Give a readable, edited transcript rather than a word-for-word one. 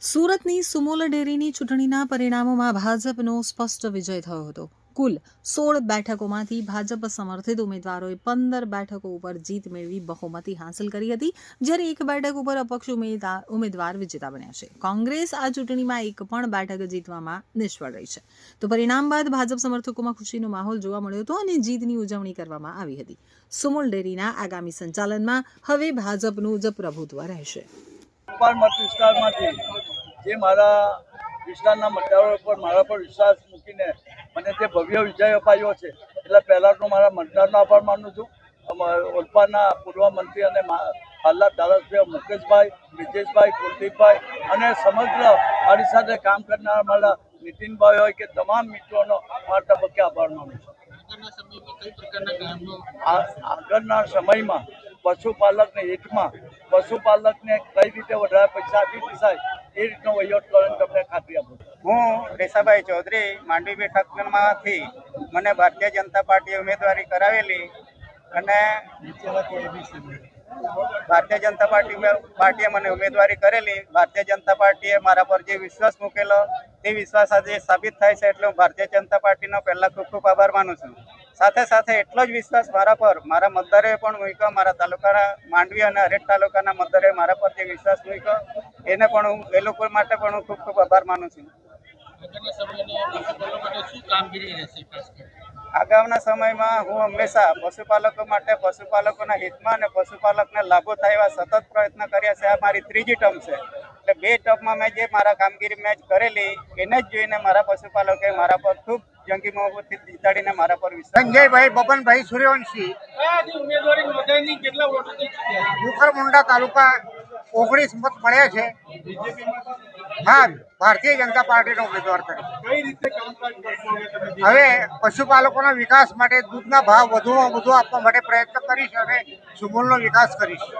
સુરતની સુમોલ ડેરીની ચૂંટણીના પરિણામોમાં ભાજપનો સ્પષ્ટ વિજય થયો હતો. કુલ 16 બેઠકોમાંથી ભાજપ સમર્થિત ઉમેદવારોએ 15 બેઠકો ઉપર જીત મેળવી બહુમતી હાંસલ કરી હતી, જ્યારે એક બેઠક ઉપર અપક્ષ ઉમેદવાર વિજેતા બન્યા છે. કોંગ્રેસ આ ચૂંટણીમાં એક પણ બેઠક જીતવામાં નિષ્ફળ રહી છે. તો પરિણામ બાદ ભાજપ સમર્થકોમાં ખુશીનો માહોલ જોવા મળ્યો હતો અને જીતની ઉજવણી કરવામાં આવી હતી. સુમોલ ડેરીના આગામી સંચાલનમાં હવે ભાજપનું જ પ્રભુત્વ રહેશે. મત વિસ્તારમાંથી જે મારા વિસ્તારના મતદારો પર મારા પર વિશ્વાસ મૂકીને મને જે ભવ્ય વિજય અપાયો છે, એટલે પહેલાં તો મારા મતદારનો આભાર માનું છું. ઓલપાડના પૂર્વ મંત્રી અને હાલના ધારાસભ્ય મુકેશભાઈ, બ્રિજેશભાઈ, કુલદીપભાઈ અને સમગ્ર મારી સાથે કામ કરનારા મારા નીતિનભાઈ હોય કે તમામ મિત્રોનો મારા તબક્કે આભાર માનું છું. આગળના સમયમાં પશુપાલકને હિતમાં પશુપાલકને કઈ રીતે વધારે પૈસા આપી શકાય એ રીતનો વહીવટ કરવાની તમને ખાતરી આપું છું. હું રેસાભાઈ ચૌધરી માંડવી બેઠકમાંથી મને ભારતીય જનતા પાર્ટીએ ઉમેદવારી કરાવેલી અને ભારતીય જનતા પાર્ટીએ મને ઉમેદવારી કરેલી. ભારતીય જનતા પાર્ટીએ મારા પર જે વિશ્વાસ મૂકેલો તે વિશ્વાસ આજે સાબિત થાય છે, એટલે હું ભારતીય જનતા પાર્ટીનો પહેલાં ખૂબ ખૂબ આભાર માનું છું. સાથે સાથે એટલો જ વિશ્વાસ મારા પર મારા મતદારોએ પણ મૂક્યો. મારા તાલુકાના માંડવી અને હરેક તાલુકાના મતદારોએ મારા પર જે વિશ્વાસ મૂક્યો એને પણ હું એ લોકો માટે પણ હું ખૂબ ખૂબ આભાર માનું છું. આગામના સમયમાં હું હંમેશા પશુપાલકો માટે, પશુપાલકોના હિતમાં અને પશુપાલકને લાભો થાય એવા સતત પ્રયત્ન કર્યા છે. આ મારી ત્રીજી ટર્મ છે, એટલે 2 ટર્મમાં મેં જે મારા કામગીરી મેં કરેલી એને જ જોઈને મારા પશુપાલકોએ મારા પર ખૂબ જંગી મહોબ્બતથી જીતાડીને મારા પર વિશ્વાસ. સંજયભાઈ બબનભાઈ સૂર્યવંશી, મુખરમુંડા તાલુકા 19 મત મળ્યા છે. હા, ભારતીય જનતા પાર્ટીનો ઉમેદવાર તરીકે હવે પશુપાલકોના વિકાસ માટે દૂધના ભાવ વધુમાં વધુ આપવા માટે પ્રયત્ન કરીશ અને સુમોલનો વિકાસ કરીશ.